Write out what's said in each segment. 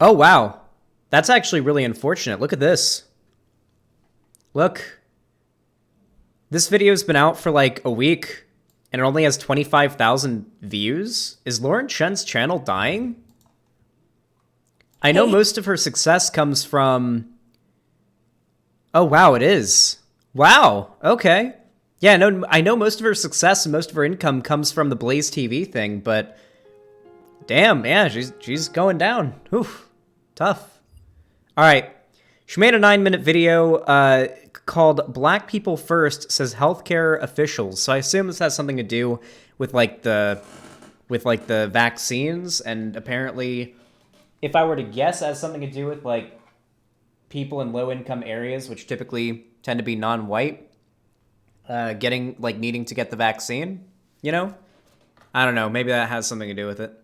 Oh, wow. That's actually really unfortunate. Look at this. Look. This video's been out for like a week, and it only has 25,000 views. Is Lauren Chen's channel dying? I know most of her success comes from... Oh, wow, it is. Wow, okay. Yeah, no, I know most of her success and most of her income comes from the Blaze TV thing, but... Damn, yeah, she's going down. Oof, tough. All right, she made a 9-minute video called "Black People First," says healthcare officials. So I assume this has something to do with the vaccines, and apparently, if I were to guess, it has something to do with like people in low-income areas, which typically tend to be non-white, needing to get the vaccine. You know, I don't know. Maybe that has something to do with it.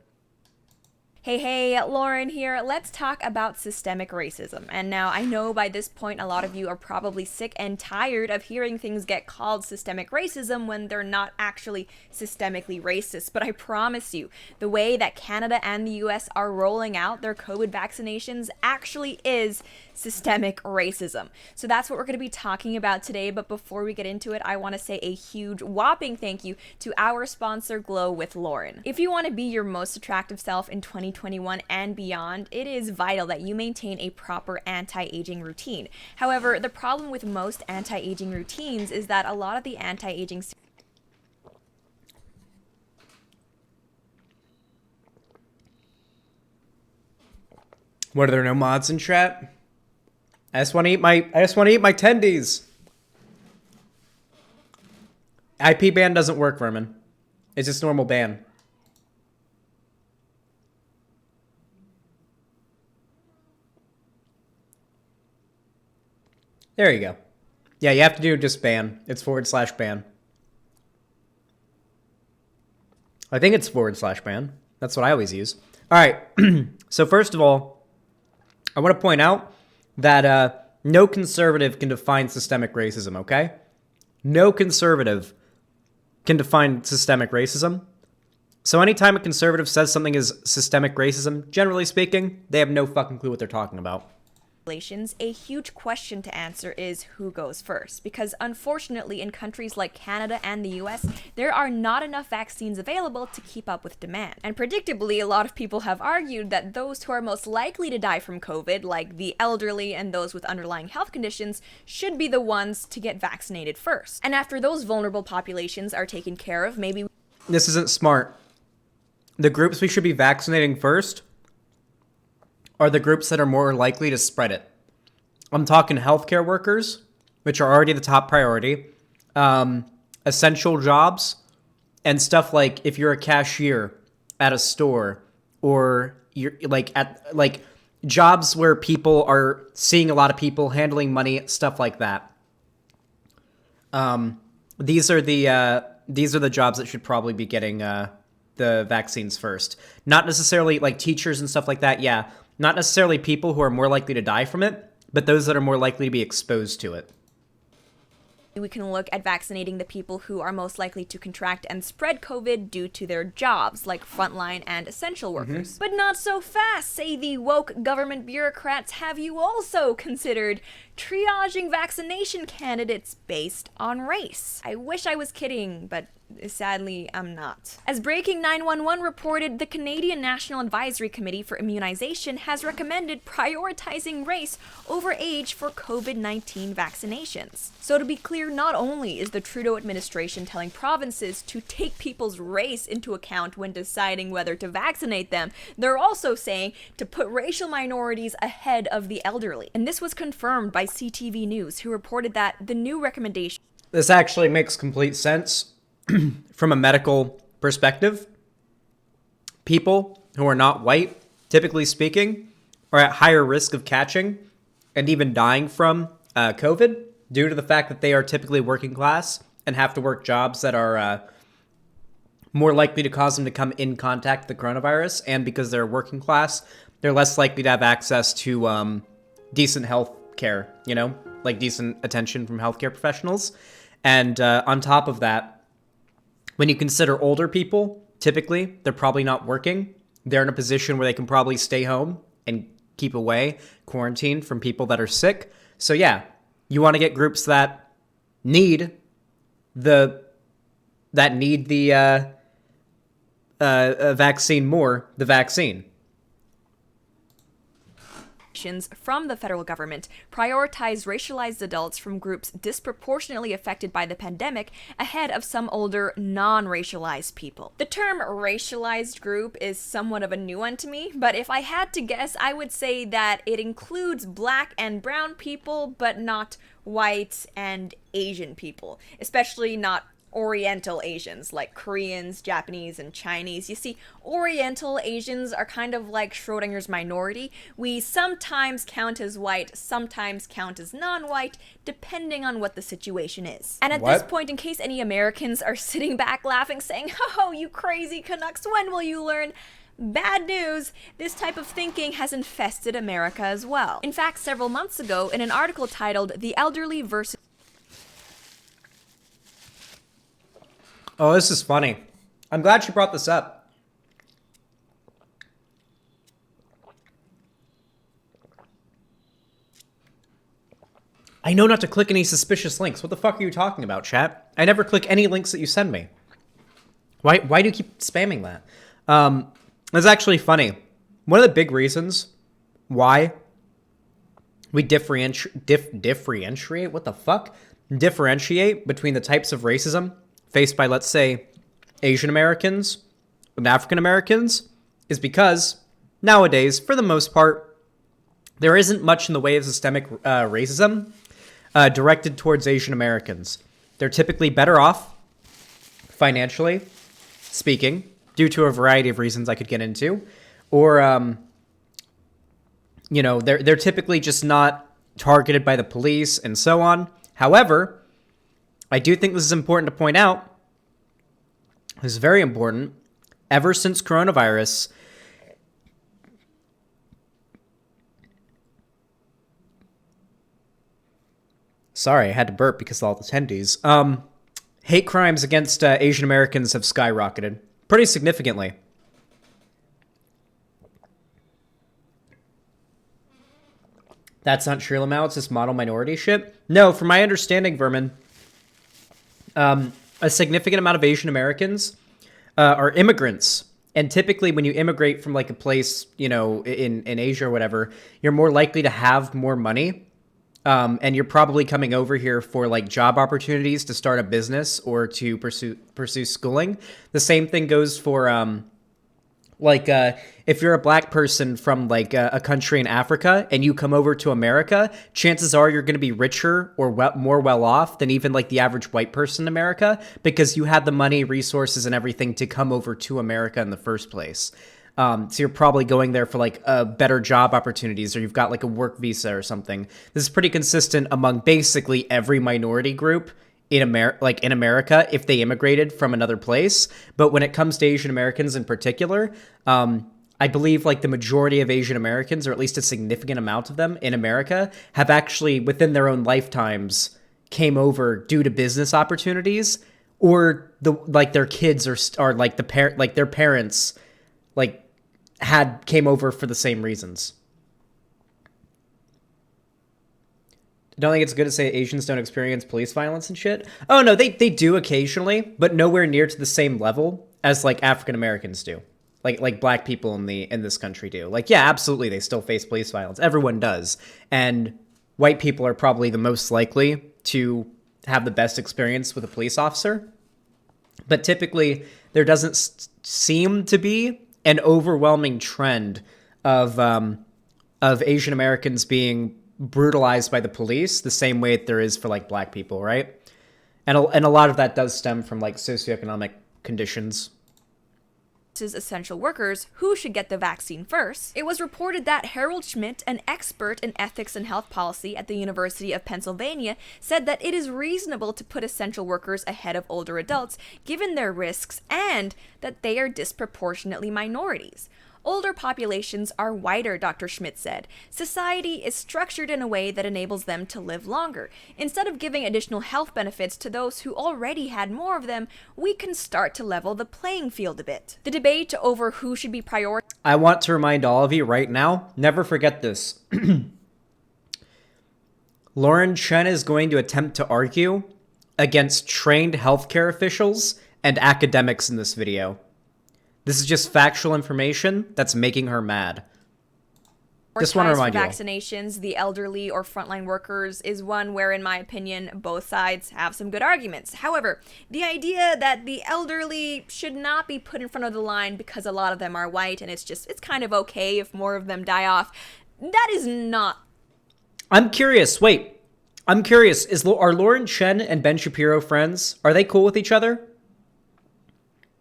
Hey, Lauren here. Let's talk about systemic racism. And now I know by this point a lot of you are probably sick and tired of hearing things get called systemic racism when they're not actually systemically racist. But I promise you, the way that Canada and the US are rolling out their COVID vaccinations actually is systemic racism. So that's what we're going to be talking about today. But before we get into it, I want to say a huge whopping thank you to our sponsor, Glow with Lauren. If you want to be your most attractive self in 2021 and beyond, it is vital that you maintain a proper anti-aging routine. However, the problem with most anti-aging routines is that a lot of the anti-aging What, are there no mods in chat? I just want to eat my tendies. IP ban doesn't work, Vermin. It's just normal ban. There you go. Yeah, you have to do just ban. It's /ban. I think it's /ban. That's what I always use. All right. So first of all, I want to point out that no conservative can define systemic racism, okay? No conservative can define systemic racism. So anytime a conservative says something is systemic racism, generally speaking, they have no fucking clue what they're talking about. A huge question to answer is who goes first, because unfortunately in countries like Canada and the US, there are not enough vaccines available to keep up with demand. And predictably, a lot of people have argued that those who are most likely to die from COVID, like the elderly and those with underlying health conditions, should be the ones to get vaccinated first. And after those vulnerable populations are taken care of, maybe... This isn't smart. The groups we should be vaccinating first are the groups that are more likely to spread it. I'm talking healthcare workers, which are already the top priority, essential jobs, and stuff like if you're a cashier at a store, or you're at jobs where people are seeing a lot of people handling money, stuff like that. These are the jobs that should probably be getting the vaccines first. Not necessarily like teachers and stuff like that. Yeah. Not necessarily people who are more likely to die from it, but those that are more likely to be exposed to it. We can look at vaccinating the people who are most likely to contract and spread COVID due to their jobs, like frontline and essential workers. But not so fast, say the woke government bureaucrats. Have you also considered triaging vaccination candidates based on race? I wish I was kidding, but sadly, I'm not. As Breaking 911 reported, the Canadian National Advisory Committee for Immunization has recommended prioritizing race over age for COVID-19 vaccinations. So to be clear, not only is the Trudeau administration telling provinces to take people's race into account when deciding whether to vaccinate them, they're also saying to put racial minorities ahead of the elderly. And this was confirmed by CTV News, who reported that the new recommendation... This actually makes complete sense. From a medical perspective, people who are not white, typically speaking, are at higher risk of catching and even dying from COVID due to the fact that they are typically working class and have to work jobs that are more likely to cause them to come in contact with the coronavirus. And because they're working class, they're less likely to have access to decent health care, like decent attention from healthcare professionals. And on top of that, when you consider older people, typically, they're probably not working. They're in a position where they can probably stay home and keep away, quarantine from people that are sick. So yeah, you want to get groups that need the vaccine more, the vaccine. From the federal government prioritize racialized adults from groups disproportionately affected by the pandemic ahead of some older, non-racialized people. The term racialized group is somewhat of a new one to me, but if I had to guess, I would say that it includes black and brown people, but not white and Asian people, especially not Oriental Asians like Koreans, Japanese, and Chinese. You see, Oriental Asians are kind of like Schrodinger's minority. We sometimes count as white, sometimes count as non-white, depending on what the situation is. And at this point, in case any Americans are sitting back laughing, saying, "Oh, you crazy Canucks, when will you learn?" Bad news, this type of thinking has infested America as well. In fact, several months ago, in an article titled "The Elderly versus..." Oh, this is funny. I'm glad she brought this up. I know not to click any suspicious links. What the fuck are you talking about, chat? I never click any links that you send me. Why do you keep spamming that? It's actually funny. One of the big reasons why we differentiate what the fuck? Differentiate between the types of racism faced by, let's say, Asian Americans and African Americans is because nowadays, for the most part, there isn't much in the way of systemic racism directed towards Asian Americans. They're typically better off, financially speaking, due to a variety of reasons I could get into, or, they're typically just not targeted by the police and so on. However, I do think this is important to point out. This is very important. Ever since coronavirus, sorry, I had to burp because of all the attendees. Hate crimes against Asian Americans have skyrocketed pretty significantly. That's not true, Lamau. It's just model minority shit. No, from my understanding, Vermin, a significant amount of Asian Americans are immigrants. And typically when you immigrate from like a place, in Asia or whatever, you're more likely to have more money. And you're probably coming over here for like job opportunities to start a business or to pursue schooling. The same thing goes for if you're a black person from like a country in Africa and you come over to America, chances are you're going to be richer or more well off than even like the average white person in America because you had the money, resources, and everything to come over to America in the first place. So you're probably going there for like better job opportunities, or you've got like a work visa or something. This is pretty consistent among basically every minority group in America if they immigrated from another place. But when it comes to Asian Americans in particular, I believe like the majority of Asian Americans, or at least a significant amount of them in America, have actually within their own lifetimes came over due to business opportunities, or their kids are like their parents came over for the same reasons. I don't think it's good to say Asians don't experience police violence and shit. Oh no, they do occasionally, but nowhere near to the same level as like African Americans do. Like black people in this country do. Like, yeah, absolutely, they still face police violence. Everyone does. And white people are probably the most likely to have the best experience with a police officer. But typically, there doesn't seem to be an overwhelming trend of Asian Americans being brutalized by the police the same way there is for like black people, right? And a lot of that does stem from like socioeconomic conditions. Essential workers who should get the vaccine first. It was reported that Harold Schmidt, an expert in ethics and health policy at the University of Pennsylvania, said that it is reasonable to put essential workers ahead of older adults given their risks and that they are disproportionately minorities. Older populations are whiter, Dr. Schmidt said. Society is structured in a way that enables them to live longer. Instead of giving additional health benefits to those who already had more of them, we can start to level the playing field a bit. The debate over who should be prioritized. I want to remind all of you right now, never forget this. Lauren Chen is going to attempt to argue against trained healthcare officials and academics in this video. This is just factual information that's making her mad. Just want to remind you. Vaccinations, the elderly or frontline workers is one where, in my opinion, both sides have some good arguments. However, the idea that the elderly should not be put in front of the line because a lot of them are white and it's kind of okay if more of them die off, that is not. I'm curious. Wait. I'm curious. Are Lauren Chen and Ben Shapiro friends? Are they cool with each other?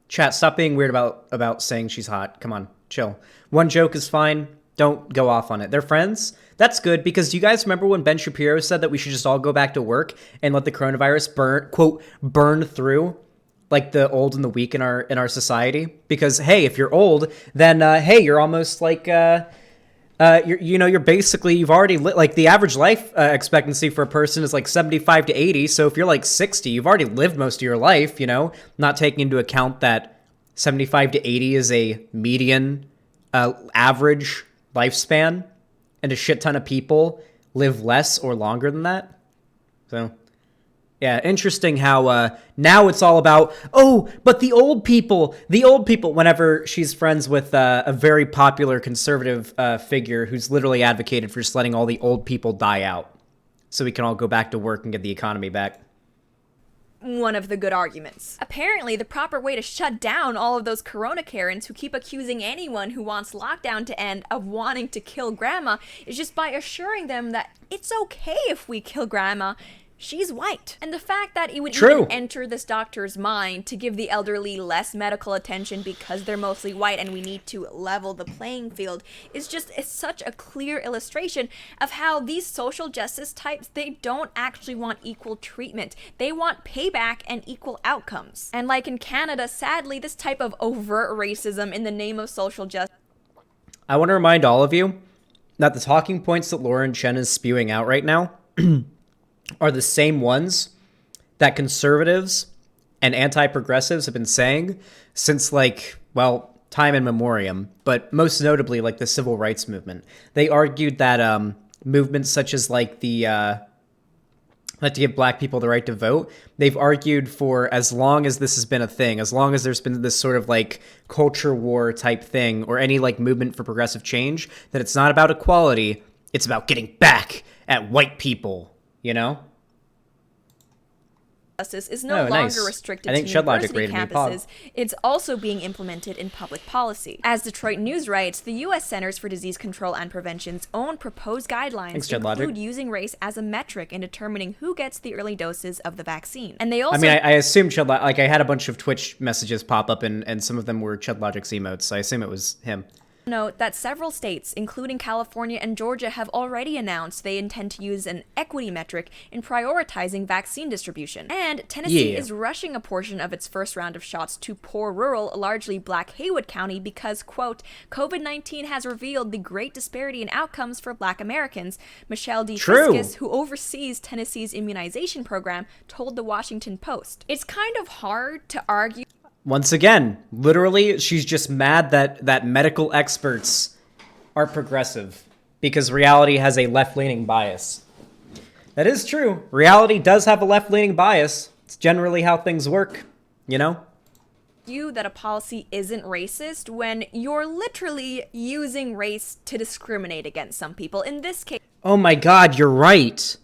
Chat, stop being weird about saying she's hot. Come on, chill. One joke is fine. Don't go off on it. They're friends? That's good, because do you guys remember when Ben Shapiro said that we should just all go back to work and let the coronavirus burn through like the old and the weak in our society? Because hey, if you're old, then hey, you're almost like you've already like the average life expectancy for a person is like 75 to 80. So if you're like 60, you've already lived most of your life, not taking into account that 75 to 80 is a median average lifespan, and a shit ton of people live less or longer than that. So yeah, interesting how now it's all about, but the old people, whenever she's friends with a very popular conservative figure who's literally advocated for just letting all the old people die out so we can all go back to work and get the economy back. One of the good arguments. Apparently, the proper way to shut down all of those Corona Karens who keep accusing anyone who wants lockdown to end of wanting to kill grandma is just by assuring them that it's okay if we kill grandma. She's white. And the fact that it would even enter this doctor's mind to give the elderly less medical attention because they're mostly white and we need to level the playing field is such a clear illustration of how these social justice types, they don't actually want equal treatment. They want payback and equal outcomes. And like in Canada, sadly, this type of overt racism in the name of social justice. I want to remind all of you that the talking points that Lauren Chen is spewing out right now are the same ones that conservatives and anti-progressives have been saying since time in memoriam, but most notably like the civil rights movement. They argued that movements such as like to give black people the right to vote, they've argued for as long as this has been a thing, as long as there's been this sort of like culture war type thing or any like movement for progressive change, that it's not about equality, it's about getting back at white people. Justice is no longer restricted to university campuses. It's also being implemented in public policy. As Detroit News writes, the U.S. Centers for Disease Control and Prevention's own proposed guidelines include using race as a metric in determining who gets the early doses of the vaccine. And they also... I assume I had a bunch of Twitch messages pop up and some of them were ChudLogic's emotes, so I assume it was him. Note that several states, including California and Georgia, have already announced they intend to use an equity metric in prioritizing vaccine distribution. And Tennessee is rushing a portion of its first round of shots to poor rural, largely black Haywood County because, quote, COVID-19 has revealed the great disparity in outcomes for black Americans. Michelle D. Fiskus, who oversees Tennessee's immunization program, told the Washington Post. It's kind of hard to argue. Once again, literally, she's just mad that medical experts are progressive because reality has a left-leaning bias. That is true. Reality does have a left-leaning bias. It's generally how things work, that a policy isn't racist when you're literally using race to discriminate against some people. In this case... Oh my God, you're right.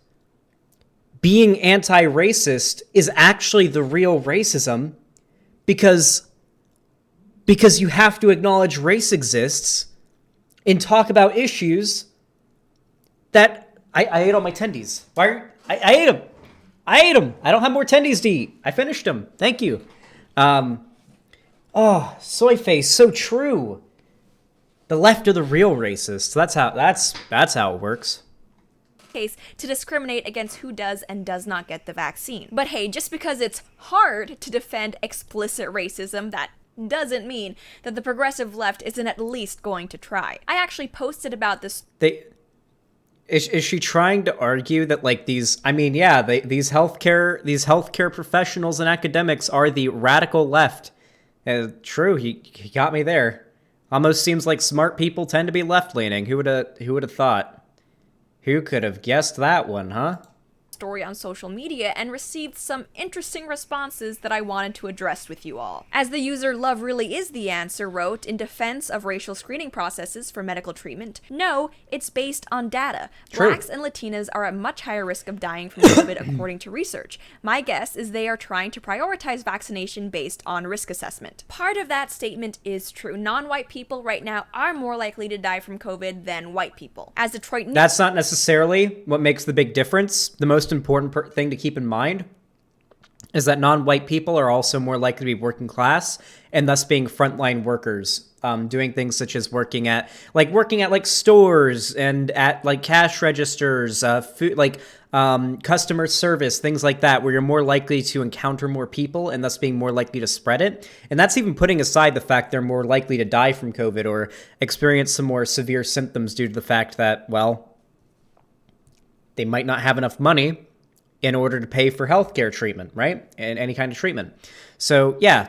Being anti-racist is actually the real racism. Because you have to acknowledge race exists and talk about issues that I ate all my tendies. I ate them. I don't have more tendies to eat. I finished them. Thank you. Soy face, so true. The left are the real racists. That's how it works. To discriminate against who does and does not get the vaccine. But hey, just because it's hard to defend explicit racism that doesn't mean that the progressive left isn't at least going to try. I actually posted about this. Is she trying to argue that like these? I mean, yeah, these healthcare professionals and academics are the radical left. True, he got me there. Almost seems like smart people tend to be left leaning. Who would have thought? Who could have guessed that one, huh? Story on social media and received some interesting responses that I wanted to address with you all. As the user Love Really Is the Answer wrote in defense of racial screening processes for medical treatment, no, it's based on data. True. Blacks and Latinas are at much higher risk of dying from COVID according to research. My guess is they are trying to prioritize vaccination based on risk assessment. Part of that statement is true. Non-white people right now are more likely to die from COVID than white people. As Detroit That's not necessarily what makes the big difference. The most important thing to keep in mind is that non-white people are also more likely to be working class and thus being frontline workers, doing things such as working at stores and at like cash registers, food, customer service, things like that, where you're more likely to encounter more people and thus being more likely to spread it. And that's even putting aside the fact they're more likely to die from COVID or experience some more severe symptoms due to the fact that, well, they might not have enough money in order to pay for healthcare treatment, right? And any kind of treatment. So yeah,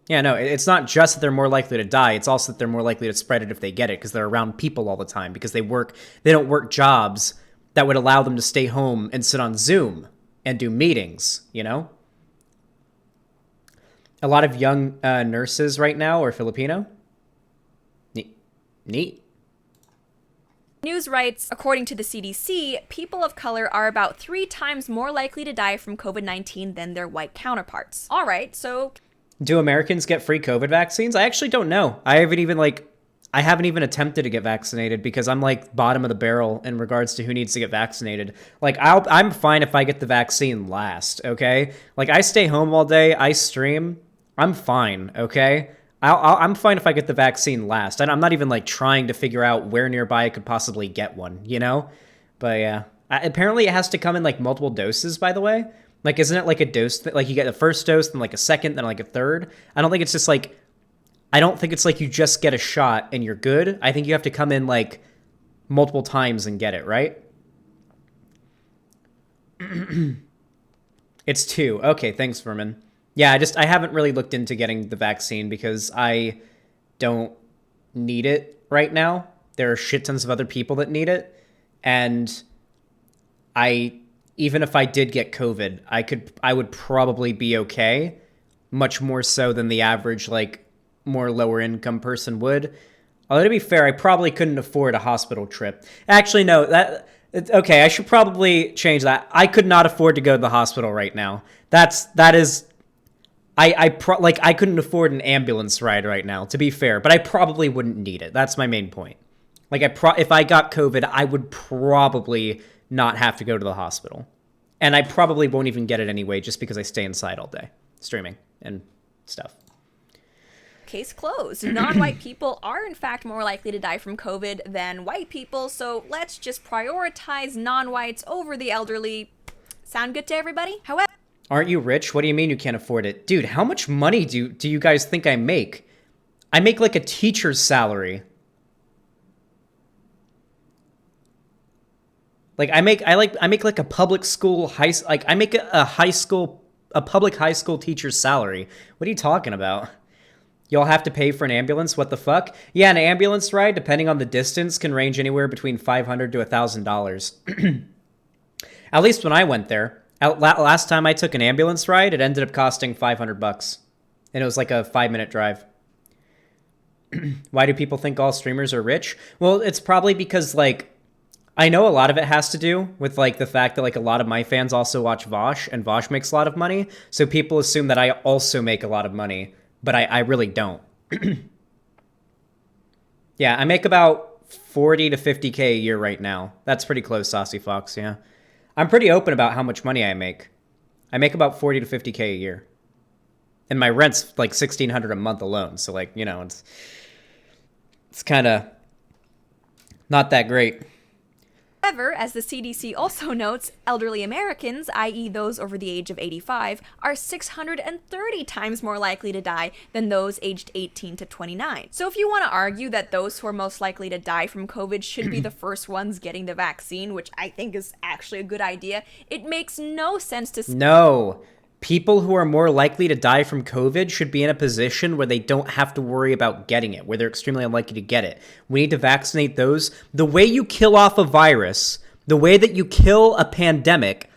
no, it's not just that they're more likely to die. It's also that they're more likely to spread it if they get it because they're around people all the time because they don't work jobs that would allow them to stay home and sit on Zoom and do meetings, you know? A lot of young nurses right now are Filipino. Neat. News writes, according to the CDC, people of color are about 3 times more likely to die from COVID-19 than their white counterparts. All right, so... Do Americans get free COVID vaccines? I actually don't know. I haven't even attempted to get vaccinated because I'm like bottom of the barrel in regards to who needs to get vaccinated. Like I'm fine if I get the vaccine last, okay? Like I stay home all day, I stream, I'm fine, okay? I'm fine if I get the vaccine last. I'm not even like trying to figure out where nearby I could possibly get one, you know? But yeah, apparently it has to come in like multiple doses, by the way. Like, isn't it like a dose, like you get the first dose, then like a second, then like a third? I don't think it's just like, I don't think it's like you just get a shot and you're good. I think you have to come in like multiple times and get it, right? It's 2. Okay, thanks, Vermin. Yeah, I haven't really looked into getting the vaccine because I don't need it right now. There are shit tons of other people that need it. And even if I did get COVID, I would probably be okay. Much more so than the average, like, more lower income person would. Although to be fair, I probably couldn't afford a hospital trip. Actually, no, okay, I should probably change that. I could not afford to go to the hospital right now. I couldn't afford an ambulance ride right now, to be fair, but I probably wouldn't need it. That's my main point. Like, if I got COVID, I would probably not have to go to the hospital. And I probably won't even get it anyway, just because I stay inside all day, streaming and stuff. Case closed. Non-white people are in fact more likely to die from COVID than white people, so let's just prioritize non-whites over the elderly. Sound good to everybody? However... Aren't you rich? What do you mean you can't afford it? Dude, how much money do you guys think I make? I make like a teacher's salary. Like I make like a public school I make a public high school teacher's salary. What are you talking about? Y'all have to pay for an ambulance? What the fuck? Yeah, an ambulance ride, depending on the distance, can range anywhere between $500 to $1,000. At least when I went there. Last time I took an ambulance ride, it ended up costing $500. And it was like a 5-minute drive. Why do people think all streamers are rich? Well, it's probably because, like, I know a lot of it has to do with, like, the fact that, like, a lot of my fans also watch Vosh, and Vosh makes a lot of money. So people assume that I also make a lot of money, but I really don't. Yeah, I make about 40 to 50K a year right now. That's pretty close, Saucy Fox, yeah. I'm pretty open about how much money I make. I make about 40 to 50K a year. And my rent's like $1,600 a month alone. So, like, you know, it's kind of not that great. However, as the CDC also notes, elderly Americans, i.e. those over the age of 85, are 630 times more likely to die than those aged 18 to 29. So if you want to argue that those who are most likely to die from COVID should be the first ones getting the vaccine, which I think is actually a good idea, it makes no sense to... No. People who are more likely to die from COVID should be in a position where they don't have to worry about getting it, where they're extremely unlikely to get it. We need to vaccinate those. The way you kill off a virus, the way that you kill a pandemic,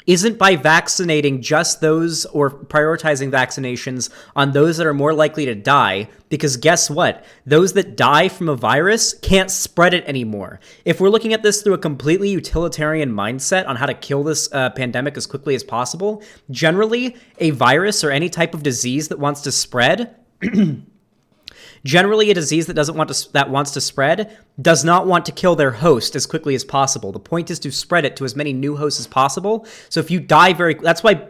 isn't by vaccinating just those or prioritizing vaccinations on those that are more likely to die, because guess what? Those that die from a virus can't spread it anymore. If we're looking at this through a completely utilitarian mindset on how to kill this pandemic as quickly as possible, generally a virus or any type of disease that wants to spread generally, a disease that wants to spread does not want to kill their host as quickly as possible. The point is to spread it to as many new hosts as possible. So if you die that's why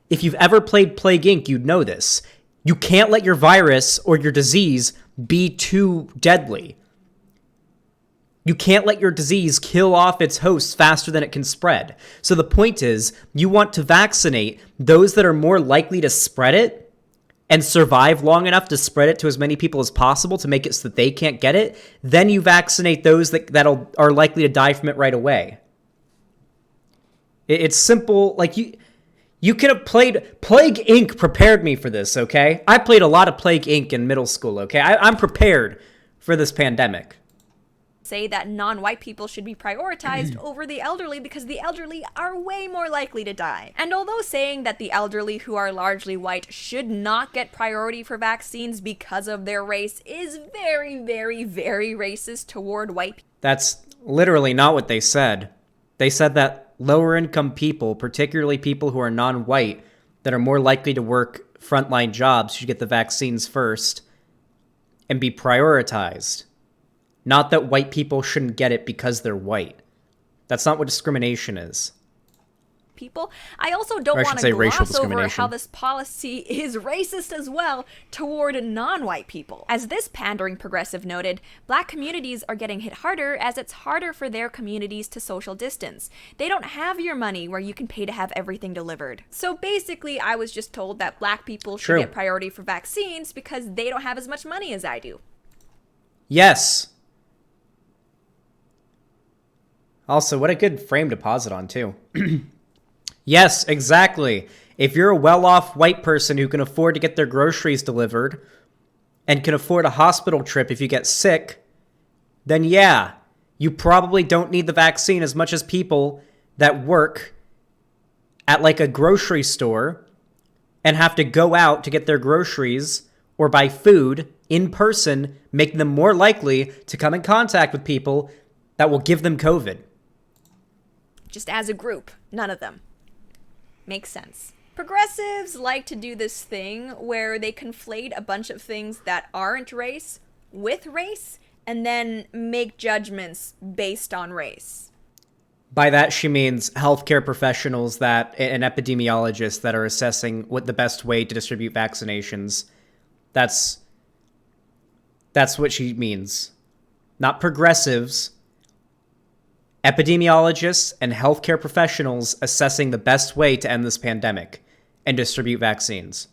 if you've ever played Plague Inc., you'd know this. You can't let your virus or your disease be too deadly. You can't let your disease kill off its hosts faster than it can spread. So the point is, you want to vaccinate those that are more likely to spread it and survive long enough to spread it to as many people as possible to make it so that they can't get it. Then you vaccinate those that are likely to die from it right away. It's simple. Like you could have played Plague Inc. prepared me for this, okay? I played a lot of Plague Inc. in middle school, okay? I'm prepared for this pandemic. Say that non-white people should be prioritized over the elderly because the elderly are way more likely to die. And although saying that the elderly who are largely white should not get priority for vaccines because of their race is very, very, very racist toward white people. That's literally not what they said. They said that lower income people, particularly people who are non-white, that are more likely to work frontline jobs should get the vaccines first and be prioritized. Not that white people shouldn't get it because they're white. That's not what discrimination is. People. I also don't want to gloss over how this policy is racist as well toward non-white people. As this pandering progressive noted, black communities are getting hit harder as it's harder for their communities to social distance. They don't have your money where you can pay to have everything delivered. So basically, I was just told that black people should get priority for vaccines because they don't have as much money as I do. Yes. Also, what a good frame to pause it on, too. Yes, exactly. If you're a well-off white person who can afford to get their groceries delivered and can afford a hospital trip if you get sick, then yeah, you probably don't need the vaccine as much as people that work at like a grocery store and have to go out to get their groceries or buy food in person, making them more likely to come in contact with people that will give them COVID. Just as a group, none of them. Makes sense. Progressives like to do this thing where they conflate a bunch of things that aren't race with race and then make judgments based on race. By that, she means healthcare professionals and epidemiologists that are assessing what the best way to distribute vaccinations. That's what she means. Not progressives. Epidemiologists and healthcare professionals assessing the best way to end this pandemic and distribute vaccines.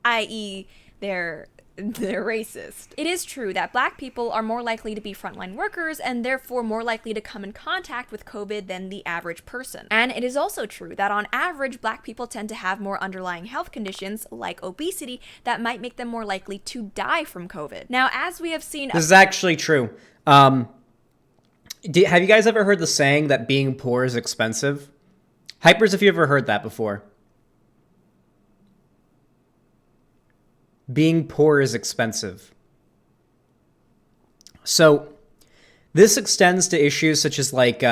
I.e., they're racist. It is true that black people are more likely to be frontline workers and therefore more likely to come in contact with COVID than the average person. And it is also true that on average, black people tend to have more underlying health conditions like obesity that might make them more likely to die from COVID. Now, as we have seen... This is actually true. Have you guys ever heard the saying that being poor is expensive? Hypers, if you ever heard that before. Being poor is expensive. So this extends to issues such as like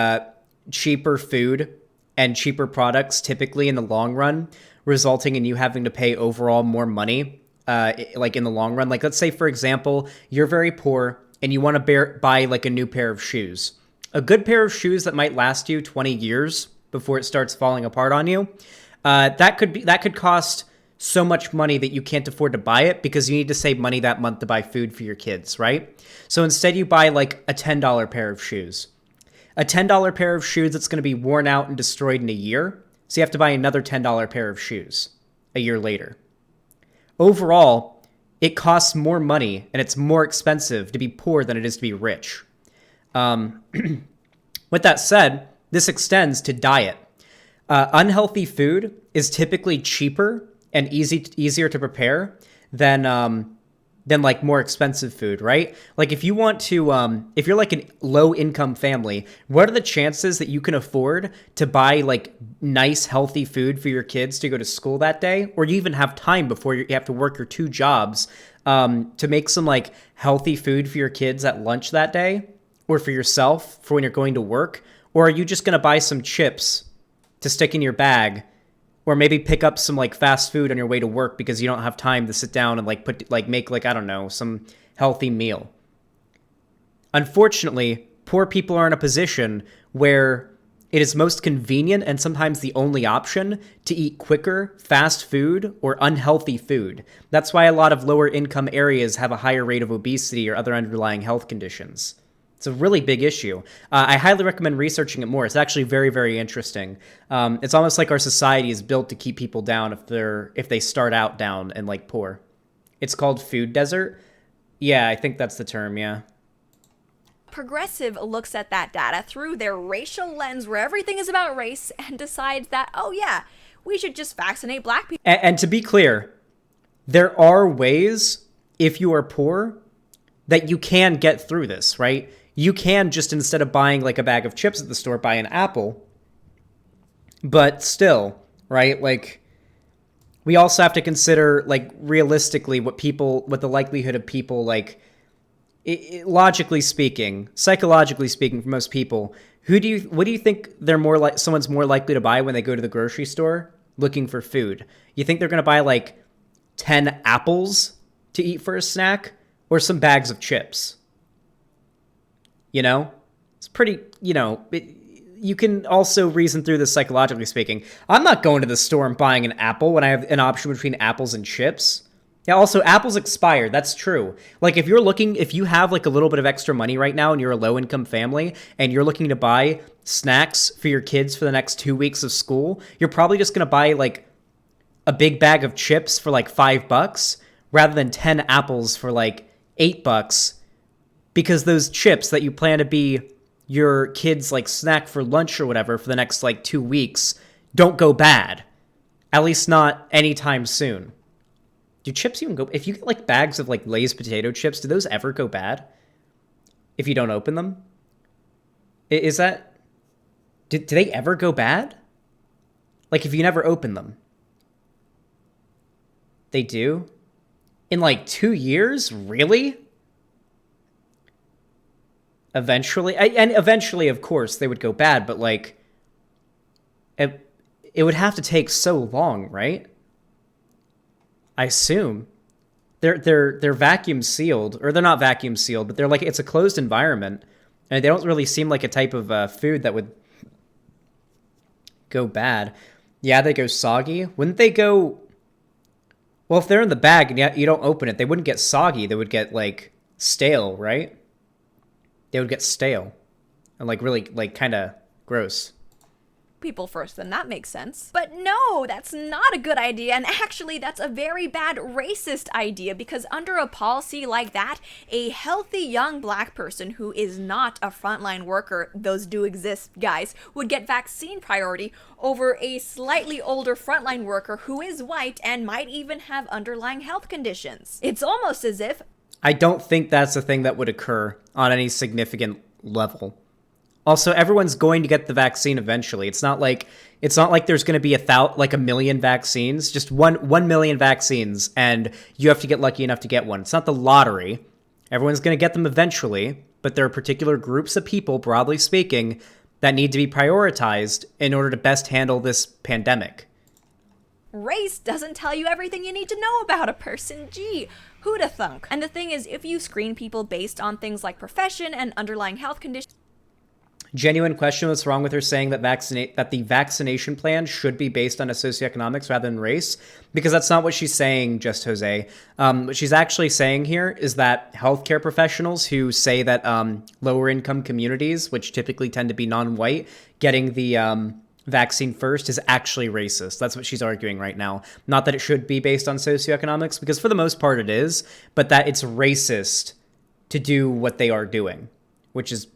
cheaper food and cheaper products typically in the long run, resulting in you having to pay overall more money like in the long run. Like let's say, for example, you're very poor and you want to buy like a new pair of shoes. A good pair of shoes that might last you 20 years before it starts falling apart on you. That could cost so much money that you can't afford to buy it because you need to save money that month to buy food for your kids, right? So instead you buy like a $10 pair of shoes. A $10 pair of shoes that's going to be worn out and destroyed in a year. So you have to buy another $10 pair of shoes a year later. Overall, it costs more money and it's more expensive to be poor than it is to be rich. With that said, this extends to diet. Unhealthy food is typically cheaper and easier to prepare than like more expensive food, right? Like if you want to, if you're like a low income family, what are the chances that you can afford to buy like nice, healthy food for your kids to go to school that day? Or you even have time before you have to work your 2 jobs to make some like healthy food for your kids at lunch that day or for yourself for when you're going to work? Or are you just going to buy some chips to stick in your bag? Or maybe pick up some like fast food on your way to work because you don't have time to sit down and like make like, I don't know, some healthy meal. Unfortunately, poor people are in a position where it is most convenient and sometimes the only option to eat quicker, fast food or unhealthy food. That's why a lot of lower income areas have a higher rate of obesity or other underlying health conditions. It's a really big issue. I highly recommend researching it more. It's actually very, very interesting. It's almost like our society is built to keep people down if they start out down and like poor. It's called food desert. Yeah, I think that's the term, yeah. Progressive looks at that data through their racial lens where everything is about race and decides that, oh yeah, we should just vaccinate black people. And to be clear, there are ways, if you are poor, that you can get through this, right? You can just, instead of buying like a bag of chips at the store, buy an apple. But still, right? Like, we also have to consider, like, realistically what the likelihood of people, like, logically speaking, psychologically speaking, for most people, what do you think someone's more likely to buy when they go to the grocery store looking for food? You think they're going to buy like 10 apples to eat for a snack or some bags of chips? You know, it's pretty, you can also reason through this psychologically speaking. I'm not going to the store and buying an apple when I have an option between apples and chips. Yeah, also, apples expire. That's true. Like, if you have like a little bit of extra money right now and you're a low income family and you're looking to buy snacks for your kids for the next 2 weeks of school, you're probably just going to buy like a big bag of chips for like $5 rather than 10 apples for like $8. Because those chips that you plan to be your kids' like snack for lunch or whatever for the next like 2 weeks don't go bad. At least not anytime soon. Do chips even go? If you get like bags of like Lay's potato chips, do those ever go bad? If you don't open them? Is that... Do they ever go bad? Like if you never open them? They do? In like 2 years? Really? Eventually, and eventually, of course, they would go bad, but like, it would have to take so long, right? I assume they're vacuum sealed, or they're not vacuum sealed, but they're like, it's a closed environment, and they don't really seem like a type of food that would go bad. Yeah, they go soggy. Wouldn't they go? Well, if they're in the bag and you don't open it, they wouldn't get soggy. They would get like stale, right? They would get stale and like really like kind of gross. People first, then that makes sense. But no, that's not a good idea, and actually that's a very bad racist idea, because under a policy like that, a healthy young black person who is not a frontline worker, those do exist, guys, would get vaccine priority over a slightly older frontline worker who is white and might even have underlying health conditions. It's almost as if... I don't think that's a thing that would occur on any significant level. Also, everyone's going to get the vaccine eventually. It's not like there's going to be a million vaccines, just 1 million vaccines, and you have to get lucky enough to get one. It's not the lottery. Everyone's going to get them eventually, but there are particular groups of people, broadly speaking, that need to be prioritized in order to best handle this pandemic. Race doesn't tell you everything you need to know about a person. Gee, who'da thunk? And the thing is, if you screen people based on things like profession and underlying health conditions... Genuine question: what's wrong with her saying that the vaccination plan should be based on a socioeconomics rather than race? Because that's not what she's saying, just Jose. What she's actually saying here is that healthcare professionals who say that lower income communities, which typically tend to be non-white, getting the vaccine first is actually racist. That's what she's arguing right now. Not that it should be based on socioeconomics, because for the most part it is, but that it's racist to do what they are doing, which is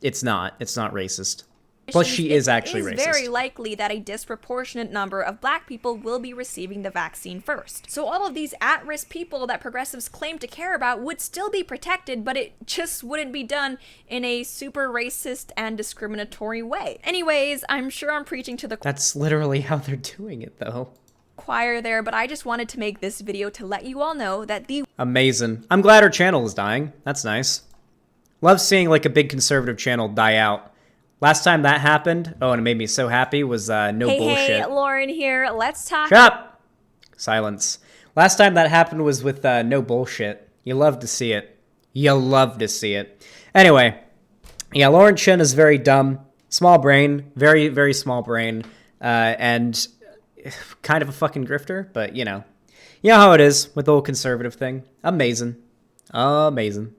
it's not racist. Plus, she is actually racist. It is very likely that a disproportionate number of black people will be receiving the vaccine first. So all of these at-risk people that progressives claim to care about would still be protected, but it just wouldn't be done in a super racist and discriminatory way. Anyways, I'm sure I'm preaching to the That's literally how they're doing it, though. Choir there, but I just wanted to make this video to let you all know that the Amazing. I'm glad her channel is dying. That's nice. Love seeing like a big conservative channel die out. Last time that happened, oh, and it made me so happy, was no bullshit. Hey, Lauren here. Let's talk. Shut up! Silence. Last time that happened was with no bullshit. You love to see it. You love to see it. Anyway, yeah, Lauren Chen is very dumb. Small brain. Very, very small brain. And kind of a fucking grifter, but you know how it is with the whole conservative thing. Amazing. Amazing.